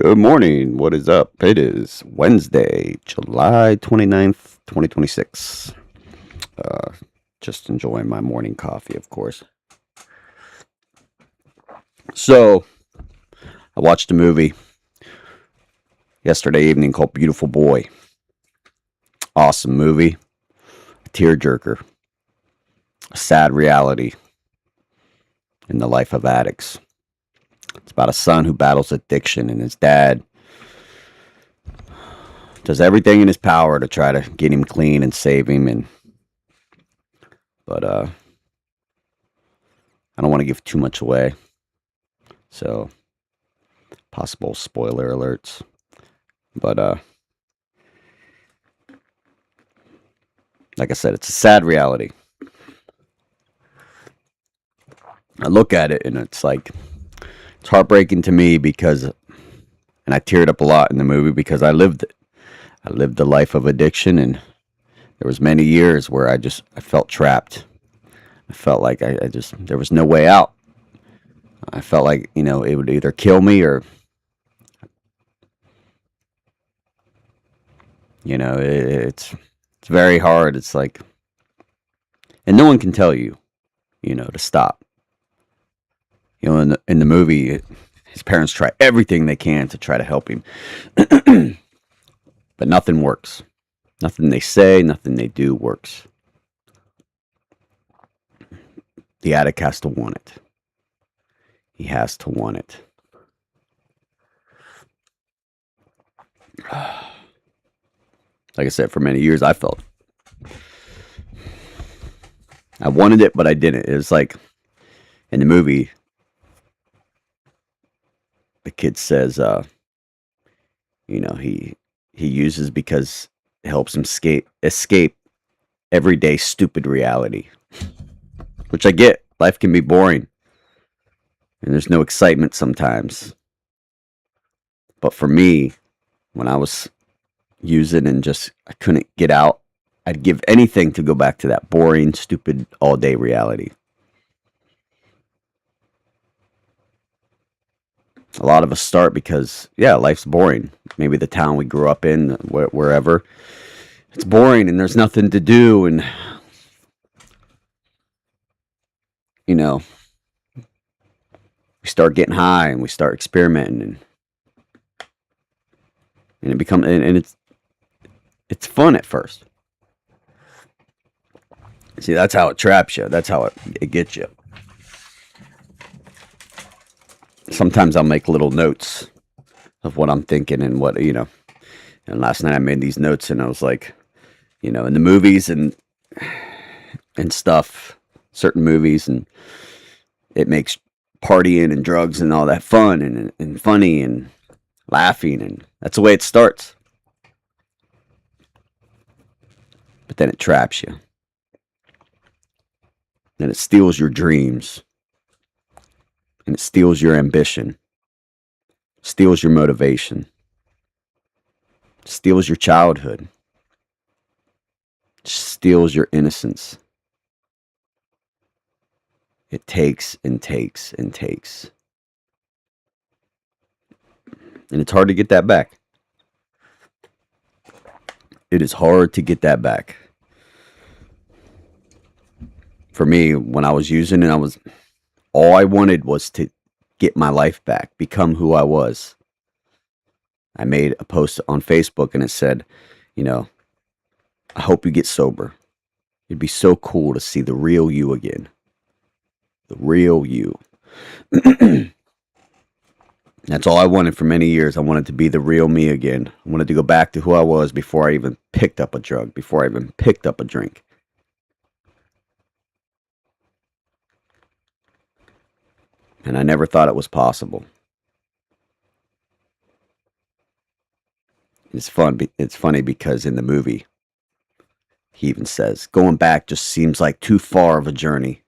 Good morning. What is up? It is Wednesday, July 29th, 2026. Uh, just enjoying my morning coffee, of course. So, I watched a movie yesterday evening called Beautiful Boy. Awesome movie. A tearjerker. A sad reality in the life of addicts. It's about a son who battles addiction, and his dad does everything in his power to try to get him clean and save him. But I don't want to give too much away. So, possible spoiler alerts. But like I said, it's a sad reality. I look at it and it's heartbreaking to me because, and I teared up a lot in the movie because I lived it. I lived the life of addiction, and there was many years where I felt trapped. I felt like there was no way out. I felt like, it would either kill me or, it's very hard. It's like, and no one can tell you, to stop. In the movie, his parents try everything they can to try to help him, but nothing works. Nothing they say, nothing they do works. The addict has to want it. He has to want it. Like I said, for many years, I felt I wanted it, but I didn't. It was like in the movie, the kid says, he uses because it helps him escape everyday stupid reality, which I get. Life can be boring, and there's no excitement sometimes. But for me, when I was using and I couldn't get out, I'd give anything to go back to that boring, stupid, all-day reality. A lot of us start because, life's boring. Maybe the town we grew up in, wherever, it's boring and there's nothing to do. And, we start getting high and we start experimenting, and it becomes, and it's fun at first. See, that's how it traps you. That's how it gets you. Sometimes I'll make little notes of what I'm thinking and what, and last night I made these notes and I was like, in the movies and stuff, certain movies, and it makes partying and drugs and all that fun and funny and laughing, and that's the way it starts. But then it traps you. Then it steals your dreams. And it steals your ambition. Steals your motivation. Steals your childhood. Steals your innocence. It takes and takes and takes. And it's hard to get that back. It is hard to get that back. For me, when I was using it, all I wanted was to get my life back, become who I was. I made a post on Facebook and it said, I hope you get sober. It'd be so cool to see the real you again. The real you. That's all I wanted for many years. I wanted to be the real me again. I wanted to go back to who I was before I even picked up a drug, before I even picked up a drink. And I never thought it was possible. It's funny because in the movie, he even says, going back just seems like too far of a journey.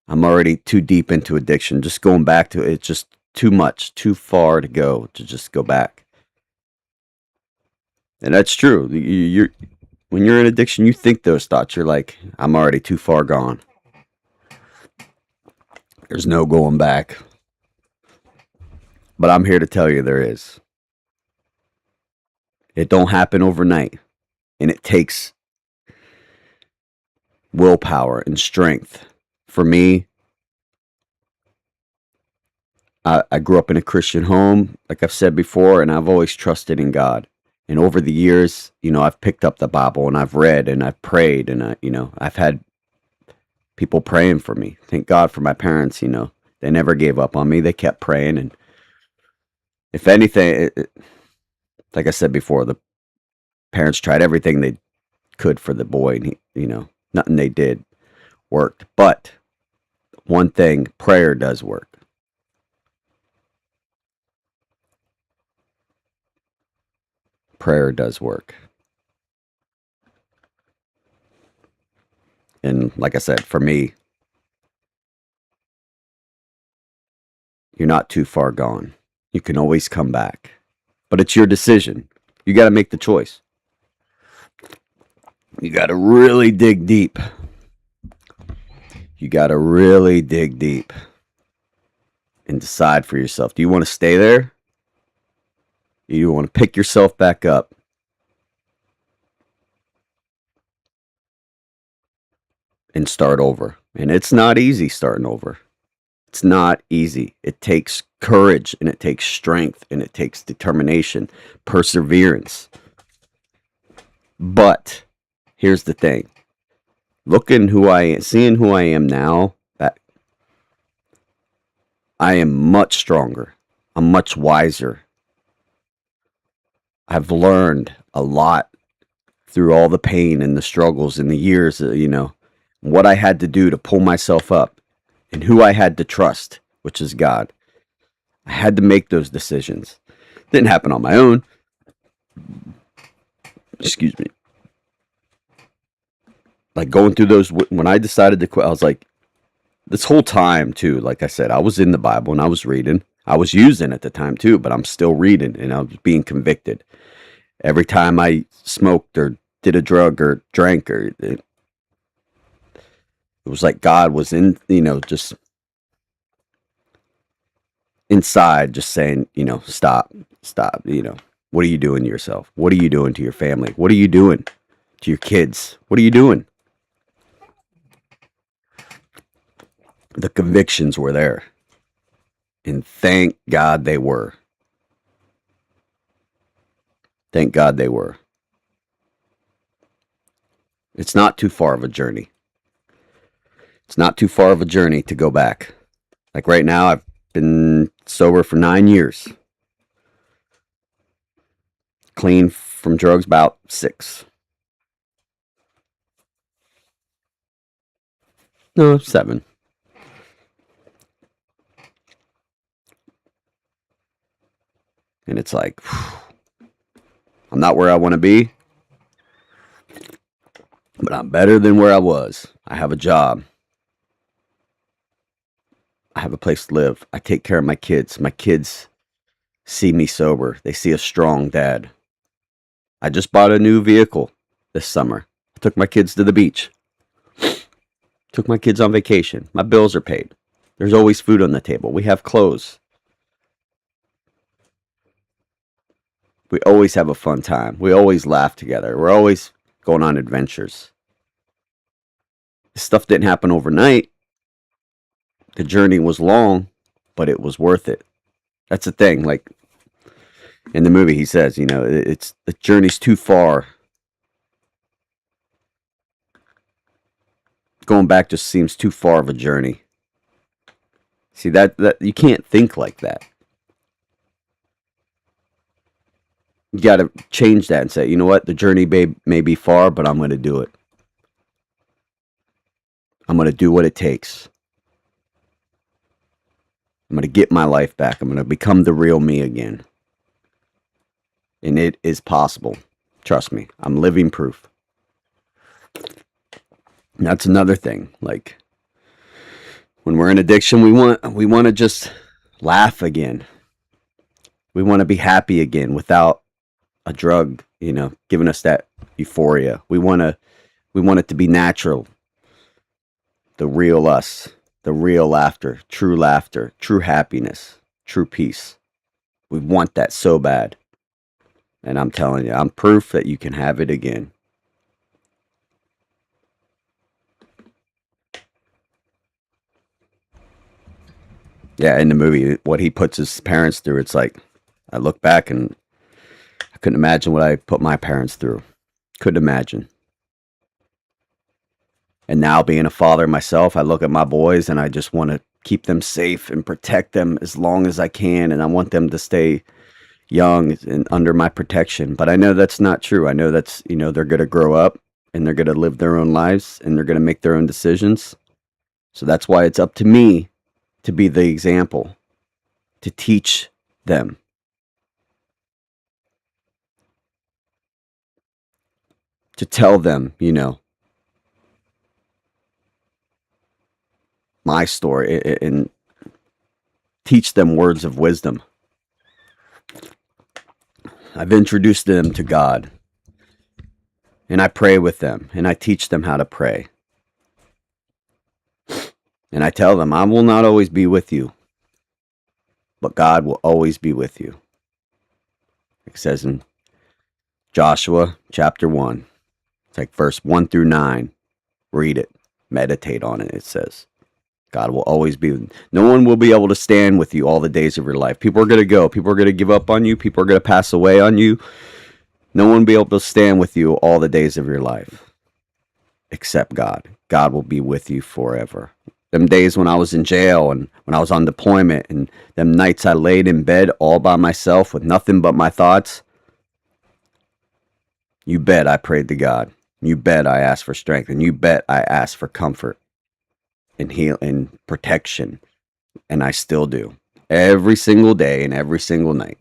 I'm already too deep into addiction. Just going back to it, it's just too much, too far to go to just go back. And that's true. When you're in addiction, you think those thoughts. You're like, I'm already too far gone. There's no going back. But I'm here to tell you there is. It don't happen overnight, and it takes willpower and strength. For me, I grew up in a Christian home, like I've said before, and I've always trusted in God. And over the years, I've picked up the Bible and I've read and I've prayed and I've had people praying for me. Thank God for my parents. They never gave up on me. They kept praying, and if anything, like I said before, the parents tried everything they could for the boy, and nothing they did worked. But one thing, prayer does work. Prayer does work. And like I said, for me, you're not too far gone. You can always come back. But it's your decision. You got to make the choice. You got to really dig deep. You got to really dig deep and decide for yourself. Do you want to stay there? Do you want to pick yourself back up and start over? And it's not easy starting over. It's not easy. It takes courage, and it takes strength, and it takes determination, perseverance. But here's the thing. Seeing who I am now, that I am much stronger. I'm much wiser. I've learned a lot through all the pain and the struggles and the years, what I had to do to pull myself up and who I had to trust, which is God. I had to make those decisions. It didn't happen on my own. Excuse me. Like going through those, when I decided to quit, I was like, this whole time too, like I said, I was in the Bible and I was reading. I was using at the time too, but I'm still reading and I was being convicted. Every time I smoked or did a drug or drank, or it was like God was just inside, just saying, stop. What are you doing to yourself? What are you doing to your family? What are you doing to your kids? What are you doing? The convictions were there. And thank God they were. Thank God they were. It's not too far of a journey. It's not too far of a journey to go back. Like right now, I've been sober for 9 years. Clean from drugs about 6. No, 7. And it's like, I'm not where I want to be, but I'm better than where I was. I have a job. I have a place to live. I take care of my kids. My kids see me sober. They see a strong dad. I just bought a new vehicle this summer. I took my kids to the beach. Took my kids on vacation. My bills are paid. There's always food on the table. We have clothes. We always have a fun time. We always laugh together. We're always going on adventures. This stuff didn't happen overnight. The journey was long, but it was worth it. That's the thing. Like in the movie, he says, it's the journey's too far. Going back just seems too far of a journey. See, that you can't think like that. You got to change that and say, you know what? The journey may be far, but I'm going to do it. I'm going to do what it takes. I'm going to get my life back. I'm going to become the real me again. And it is possible. Trust me. I'm living proof. And that's another thing. Like when we're in addiction, we want to just laugh again. We want to be happy again without a drug, giving us that euphoria. We want it to be natural. The real us, the real laughter, true happiness, true peace. We want that so bad. And I'm telling you, I'm proof that you can have it again. Yeah, in the movie, what he puts his parents through, it's like, I look back and I couldn't imagine what I put my parents through. Couldn't imagine. And now being a father myself, I look at my boys and I just want to keep them safe and protect them as long as I can. And I want them to stay young and under my protection. But I know that's not true. I know that's, they're going to grow up and they're going to live their own lives and they're going to make their own decisions. So that's why it's up to me to be the example, to teach them. To tell them, my story and teach them words of wisdom. I've introduced them to God. And I pray with them. And I teach them how to pray. And I tell them, I will not always be with you. But God will always be with you. It says in Joshua chapter 1. It's like verse 1 through 9. Read it. Meditate on it, it says. God will always be. No one will be able to stand with you all the days of your life. People are going to go. People are going to give up on you. People are going to pass away on you. No one will be able to stand with you all the days of your life. Except God. God will be with you forever. Them days when I was in jail and when I was on deployment and them nights I laid in bed all by myself with nothing but my thoughts. You bet I prayed to God. You bet I asked for strength. And you bet I asked for comfort. And heal and protection, and I still do every single day and every single night.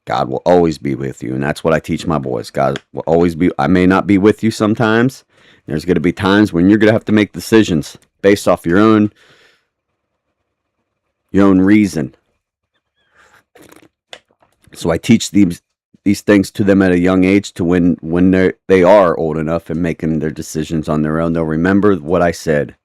God will always be with you, and that's what I teach my boys. God will always be. I may not be with you sometimes. There's going to be times when you're going to have to make decisions based off your own reason. So I teach these things to them at a young age, to when they are old enough and making their decisions on their own, they'll remember what I said.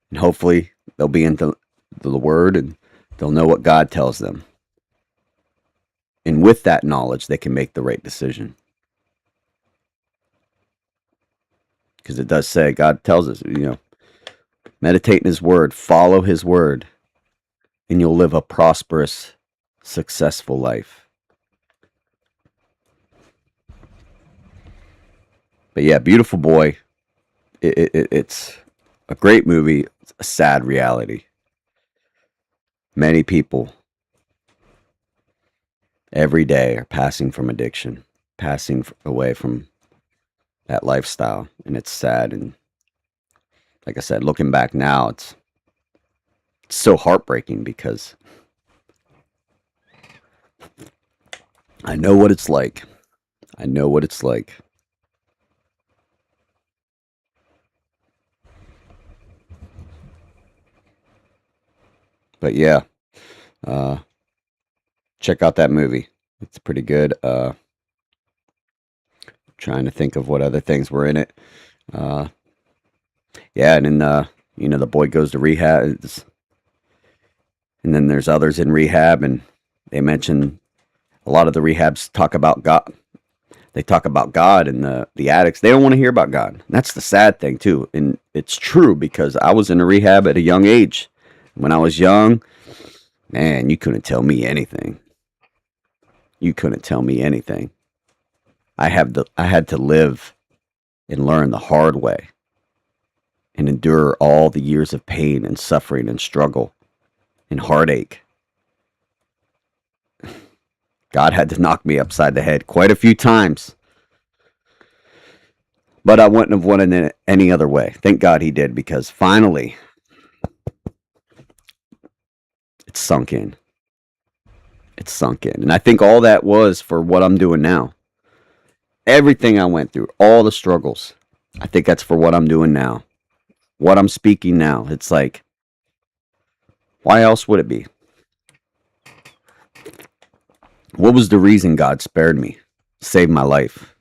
And hopefully they'll be into the word and they'll know what God tells them. And with that knowledge, they can make the right decision. Because it does say, God tells us, meditate in his word, follow his word, and you'll live a prosperous, successful life. But yeah, Beautiful Boy, it's a great movie. It's a sad reality. Many people every day are passing from addiction, passing away from that lifestyle. And it's sad. And like I said, looking back now, it's so heartbreaking because I know what it's like. I know what it's like. But yeah, check out that movie. It's pretty good. Trying to think of what other things were in it. Yeah, and then the boy goes to rehab, and then there's others in rehab, and they mention a lot of the rehabs talk about God. They talk about God, and the addicts, they don't want to hear about God. And that's the sad thing too, and it's true because I was in a rehab at a young age. When I was young, man, you couldn't tell me anything. You couldn't tell me anything. I had to live and learn the hard way and endure all the years of pain and suffering and struggle and heartache. God had to knock me upside the head quite a few times. But I wouldn't have wanted it any other way. Thank God he did, because finally it sunk in. It sunk in. And I think all that was for what I'm doing now. Everything I went through, all the struggles, I think that's for what I'm doing now. What I'm speaking now. It's like, why else would it be? What was the reason God spared me? Saved my life.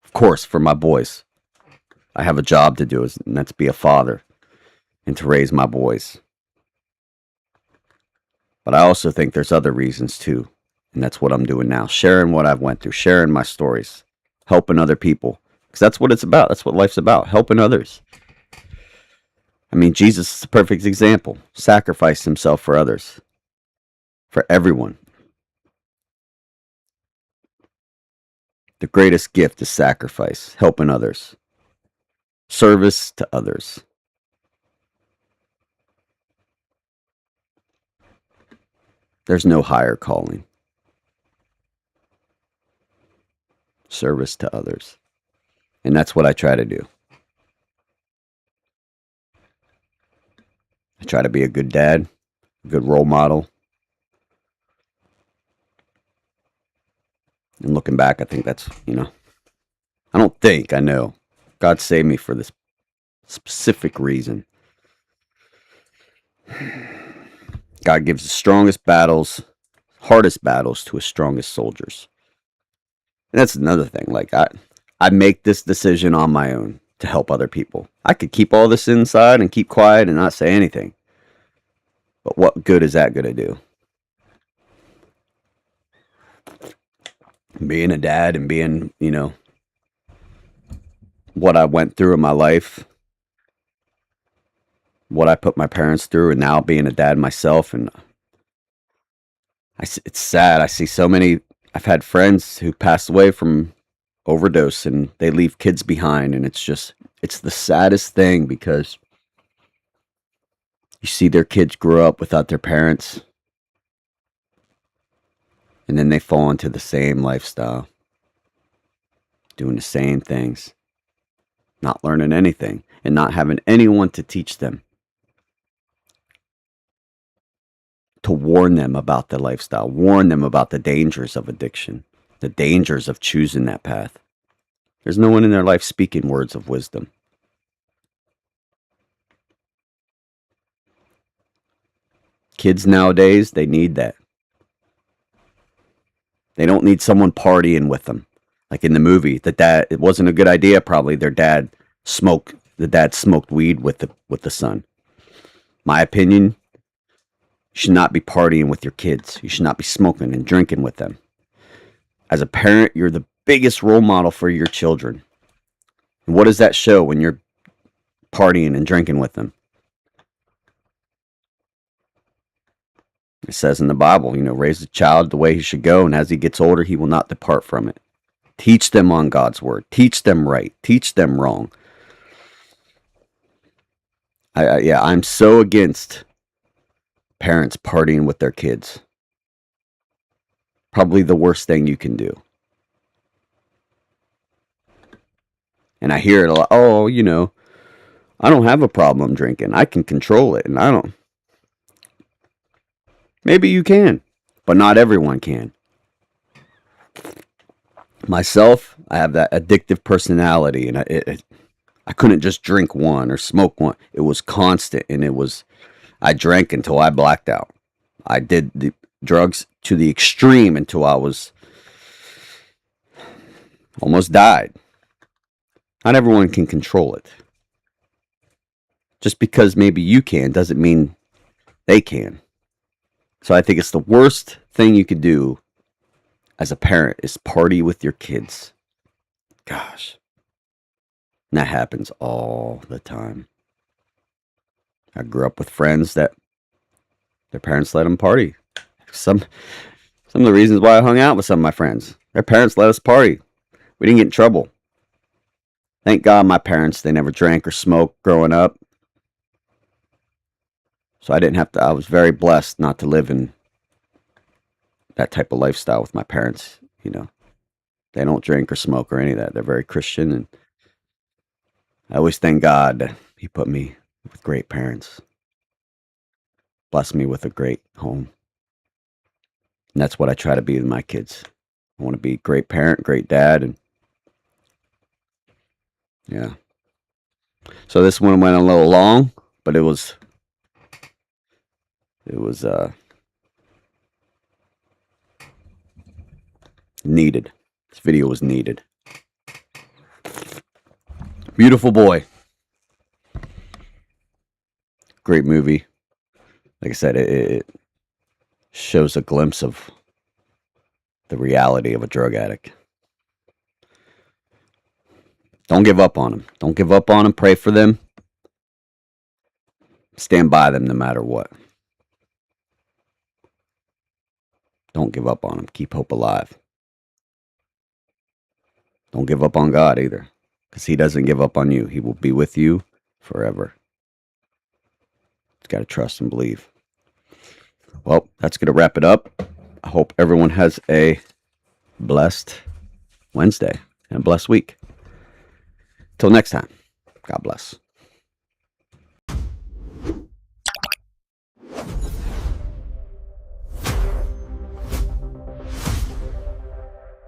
Of course, for my boys. I have a job to do, and that's be a father and to raise my boys. But I also think there's other reasons too. And that's what I'm doing now. Sharing what I've went through, sharing my stories, helping other people. Because that's what it's about. That's what life's about. Helping others. I mean, Jesus is the perfect example. Sacrificed himself for others. For everyone. The greatest gift is sacrifice. Helping others. Service to others. There's no higher calling. Service to others. And that's what I try to do. I try to be a good dad, a good role model. And looking back, I think that's, I don't think, I know. God saved me for this specific reason. God gives the strongest battles, hardest battles to his strongest soldiers. And that's another thing. Like, I make this decision on my own to help other people. I could keep all this inside and keep quiet and not say anything. But what good is that going to do? Being a dad and being, what I went through in my life, what I put my parents through, and now being a dad myself. And it's sad. I see so many, I've had friends who passed away from overdose and they leave kids behind. And it's the saddest thing because you see their kids grow up without their parents. And then they fall into the same lifestyle, doing the same things, not learning anything, and not having anyone to teach them, to warn them about the lifestyle, warn them about the dangers of addiction, the dangers of choosing that path. There's no one in their life speaking words of wisdom. Kids nowadays, they need that. They don't need someone partying with them. Like in the movie, it wasn't a good idea probably. The dad smoked weed with the son. My opinion, you should not be partying with your kids. You should not be smoking and drinking with them. As a parent, you're the biggest role model for your children. And what does that show when you're partying and drinking with them? It says in the Bible, raise the child the way he should go, and as he gets older, he will not depart from it. Teach them on God's word. Teach them right. Teach them wrong. I'm so against parents partying with their kids. Probably the worst thing you can do. And I hear it a lot. Oh, I don't have a problem drinking. I can control it, and I don't. Maybe you can, but not everyone can. Myself, I have that addictive personality, and I couldn't just drink one or smoke one. It was constant, and I drank until I blacked out. I did the drugs to the extreme until I was almost died. Not everyone can control it. Just because maybe you can doesn't mean they can. So I think it's the worst thing you could do as a parent is party with your kids. Gosh. And that happens all the time. I grew up with friends that their parents let them party. Some of the reasons why I hung out with some of my friends, their parents let us party. We didn't get in trouble. Thank God my parents, they never drank or smoked growing up. So I was very blessed not to live in that type of lifestyle with my parents, They don't drink or smoke or any of that. They're very Christian, and I always thank God that he put me with great parents. Blessed me with a great home. And that's what I try to be with my kids. I want to be a great parent, great dad, and yeah. So this one went a little long, but it was needed. This video was needed. Beautiful Boy. Great movie. Like I said, shows a glimpse of the reality of a drug addict. Don't give up on them. Don't give up on them. Pray for them. Stand by them no matter what. Don't give up on them. Keep hope alive. Don't give up on God either, because He doesn't give up on you. He will be with you forever. Just got to trust and believe. Well, that's going to wrap it up. I hope everyone has a blessed Wednesday and a blessed week. Till next time, God bless.